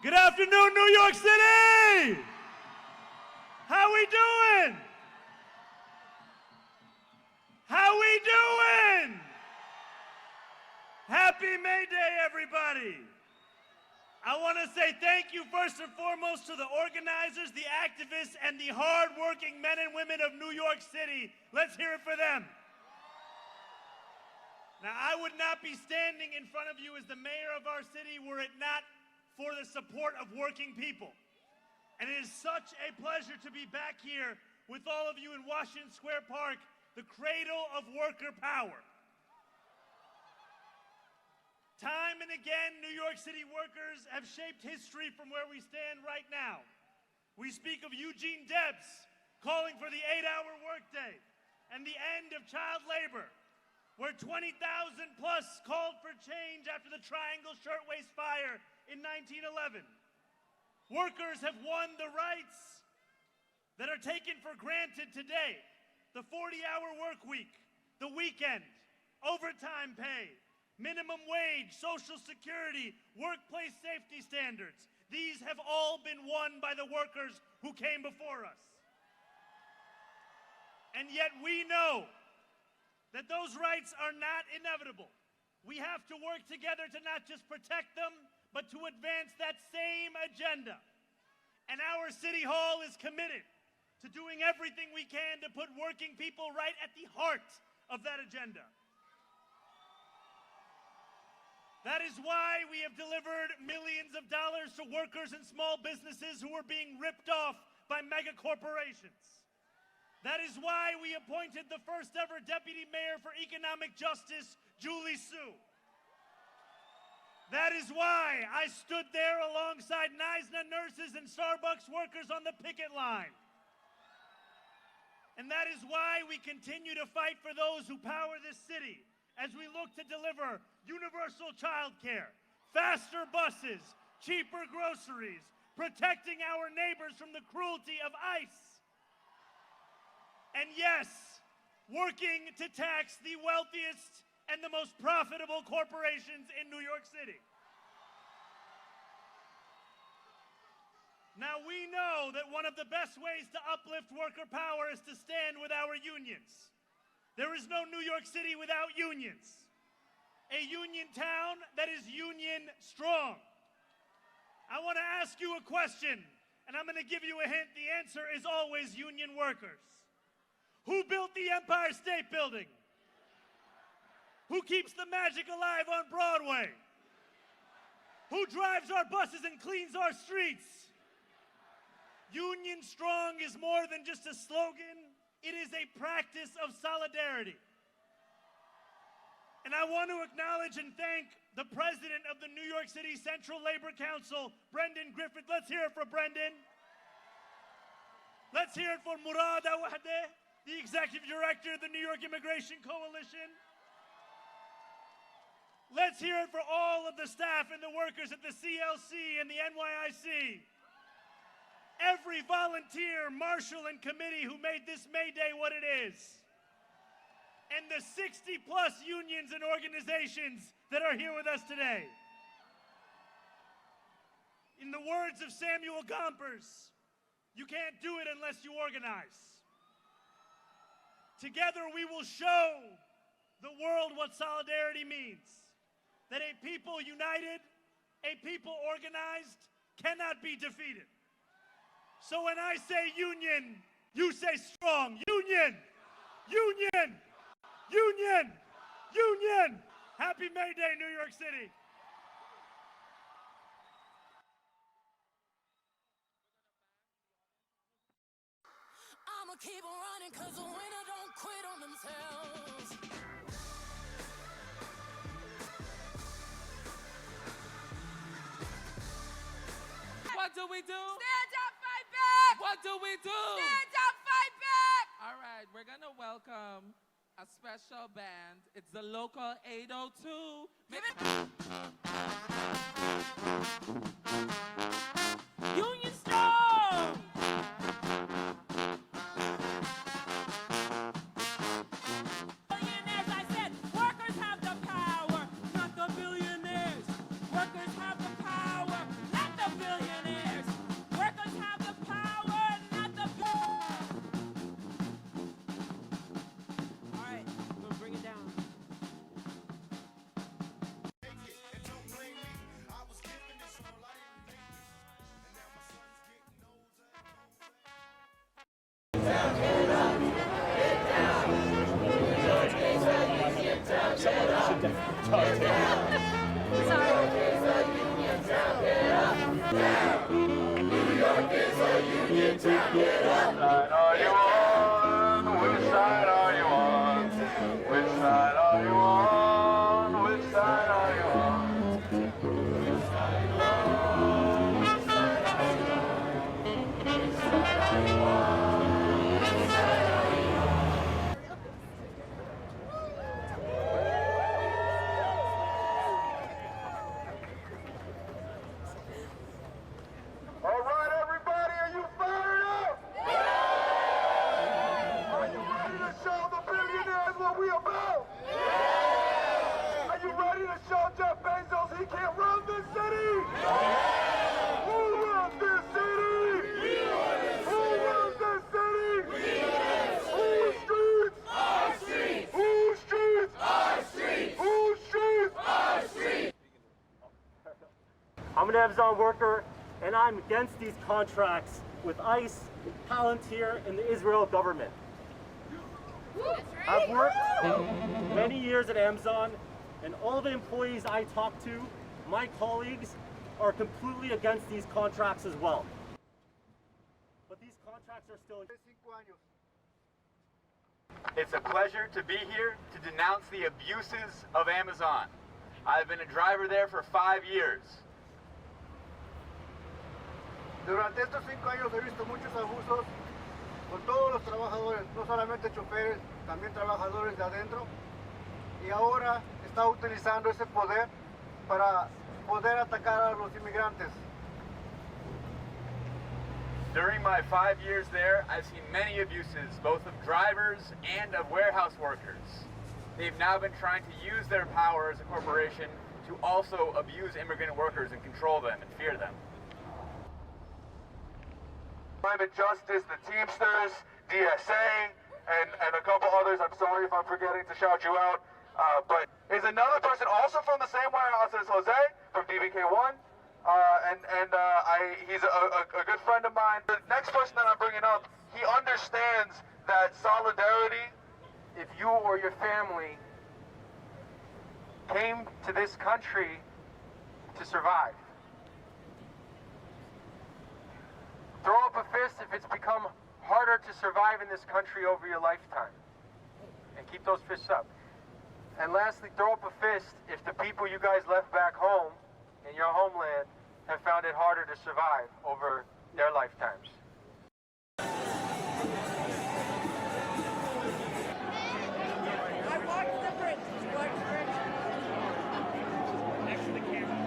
Good afternoon, New York City! How we doing? How we doing? Happy May Day, everybody! I want to say thank you first and foremost to the organizers, the activists, and the hard-working men and women of New York City. Let's hear it for them. Now, I would not be standing in front of you as the mayor of our city were it not for the support of working people. And it is such a pleasure to be back here with all of you in Washington Square Park, the cradle of worker power. Time and again, New York City workers have shaped history from where we stand right now. We speak of Eugene Debs calling for the 8-hour workday and the end of child labor, where 20,000 plus called for change after the Triangle Shirtwaist Fire in 1911. Workers have won the rights that are taken for granted today. The 40-hour work week, the weekend, overtime pay, minimum wage, Social Security, workplace safety standards. These have all been won by the workers who came before us. And yet we know that those rights are not inevitable. We have to work together to not just protect them, but to advance that same agenda. And our City Hall is committed to doing everything we can to put working people right at the heart of that agenda. That is why we have delivered millions of dollars to workers and small businesses who are being ripped off by mega corporations. That is why we appointed the first ever deputy mayor for economic justice, Julie Su. That is why I stood there alongside NYC nurses and Starbucks workers on the picket line. And that is why we continue to fight for those who power this city as we look to deliver universal child care, faster buses, cheaper groceries, protecting our neighbors from the cruelty of ICE. And yes, working to tax the wealthiest and the most profitable corporations in New York City. Now, we know that one of the best ways to uplift worker power is to stand with our unions. There is no New York City without unions. A union town that is union strong. I want to ask you a question, and I'm going to give you a hint. The answer is always union workers. Who built the Empire State Building? Who keeps the magic alive on Broadway? Who drives our buses and cleans our streets? Union strong is more than just a slogan. It is a practice of solidarity. And I want to acknowledge and thank the president of the New York City Central Labor Council, Brendan Griffith. Let's hear it for Brendan. Let's hear it for Murad Awadeh, the executive director of the New York Immigration Coalition. Let's hear it for all of the staff and the workers at the CLC and the NYC. Every volunteer, marshal, and committee who made this May Day what it is. And the 60-plus unions and organizations that are here with us today. In the words of Samuel Gompers, you can't do it unless you organize. Together we will show the world what solidarity means. That a people united, a people organized, cannot be defeated. So when I say union, you say strong. Union! Union! Union! Union! Happy May Day, New York City! I'ma keep on running cause the winner don't quit on themselves. What do we do? Stand up, fight back! What do we do? Stand up, fight back! All right, we're gonna welcome a special band. It's the local 802. Union strong! Billionaires, I said, workers have the power, not the billionaires. Workers have the power, not the billionaires. All right, everybody, are you fired up? Are you ready to show the billionaires what we about? Are you ready to show Jeff Bezos he can't run this city? Who runs this city? Who runs this city? Whose streets? Our streets. Whose streets? Our streets. Whose streets? Our streets. I'm an Amazon worker, and I'm against these contracts with ICE, Palantir, and the Israel government. I've worked many years at Amazon, and all the employees I talk to, my colleagues, are completely against these contracts as well. But these contracts are still... It's a pleasure to be here to denounce the abuses of Amazon. I've been a driver there for 5 years. Durante estos 5 años he visto muchos abusos con todos los trabajadores, no solamente choferes, también trabajadores de adentro. Y ahora está utilizando ese poder para poder atacar a los inmigrantes. During my 5 years there, I've seen many abuses, both of drivers and of warehouse workers. They've now been trying to use their power as a corporation to also abuse immigrant workers and control them and fear them. Climate Justice, the Teamsters, DSA, and a couple others. I'm sorry if I'm forgetting to shout you out. But is another person also from the same warehouse as Jose from DBK1. He's a good friend of mine. The next person that I'm bringing up, he understands that solidarity, if you or your family came to this country to survive. Throw up a fist if it's become harder to survive in this country over your lifetime. And keep those fists up. And lastly, throw up a fist if the people you guys left back home in your homeland have found it harder to survive over their lifetimes. I watched the bridge. Next to the camera.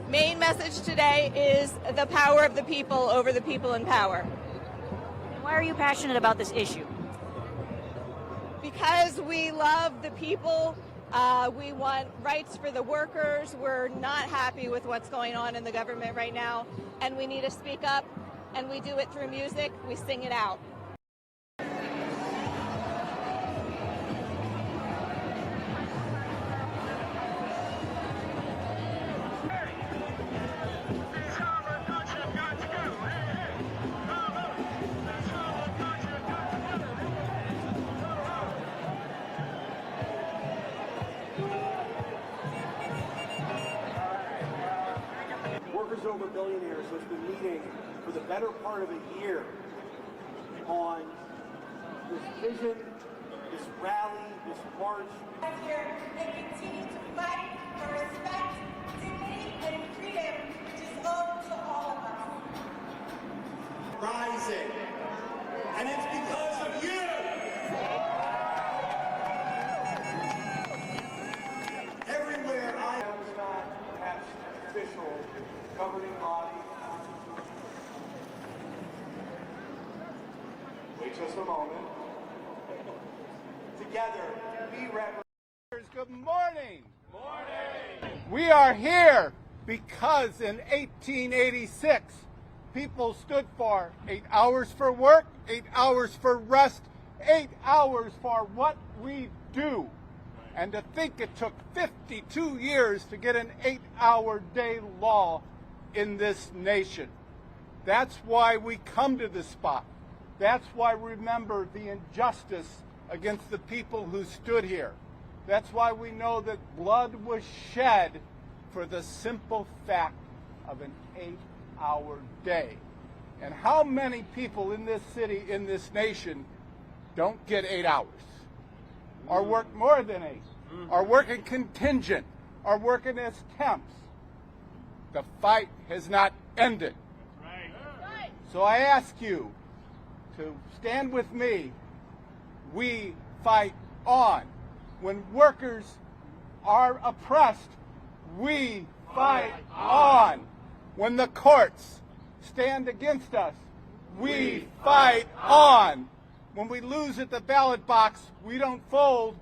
Main message today is the power of the people over the people in power. Why are you passionate about this issue? Because we love the people, we want rights for the workers, we're not happy with what's going on in the government right now, and we need to speak up, and we do it through music, we sing it out. Over Billionaires has been meeting for the better part of a year on this vision, this rally, this march. Here and continue to fight for respect, dignity, and freedom, which is owed to all of us. Rising, and it's because of you. Everywhere I am not perhaps official governing body. Wait just a moment. Together, we represent. Good morning. Morning. We are here because in 1886, people stood for 8 hours for work, 8 hours for rest, 8 hours for what we do. And to think it took 52 years to get an 8-hour day law in this nation. That's why we come to this spot. That's why we remember the injustice against the people who stood here. That's why we know that blood was shed for the simple fact of an 8-hour day. And how many people in this city, in this nation, don't get 8 hours? Or work more than 8? Or working contingent? Or working as temps? The fight has not ended. So I ask you to stand with me. We fight on. When workers are oppressed, we fight on. When the courts stand against us, we fight on. When we lose at the ballot box, we don't fold,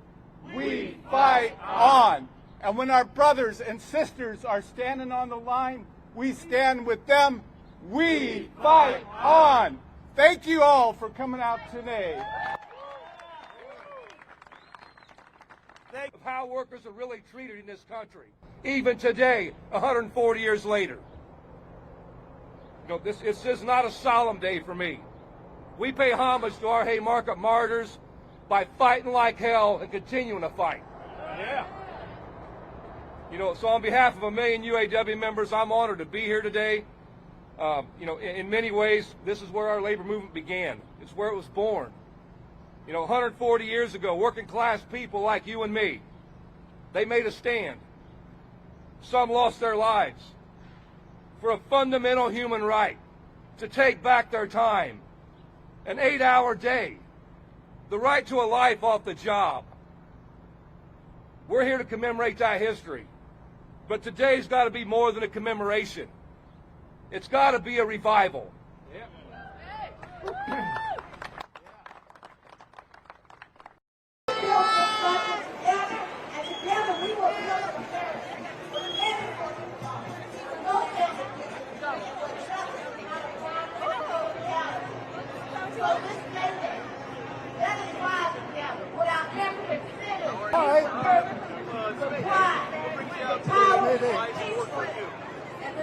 we fight on. And when our brothers and sisters are standing on the line, we stand with them, we fight on. Thank you all for coming out today. Of how workers are really treated in this country, even today, 140 years later. You know, this is not a solemn day for me. We pay homage to our Haymarket martyrs by fighting like hell and continuing to fight. Yeah. You know, so on behalf of 1 million UAW members, I'm honored to be here today. You know, in many ways, this is where our labor movement began. It's where it was born. You know, 140 years ago, working class people like you and me, they made a stand. Some lost their lives for a fundamental human right to take back their time, an 8-hour day, the right to a life off the job. We're here to commemorate that history, but today's got to be more than a commemoration. It's got to be a revival. Yeah.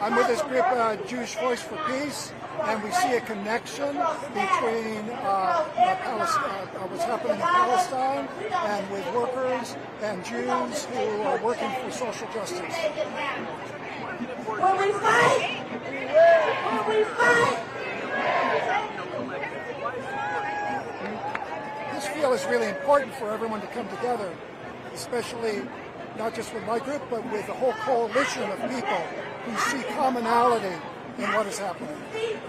I'm with this group, Jewish Voice for Peace, and we see a connection between what's happening in Palestine and with workers and Jews who are working for social justice. Will we fight? Will we fight? This field is really important for everyone to come together, especially not just with my group, but with a whole coalition of people who see commonality in what is happening.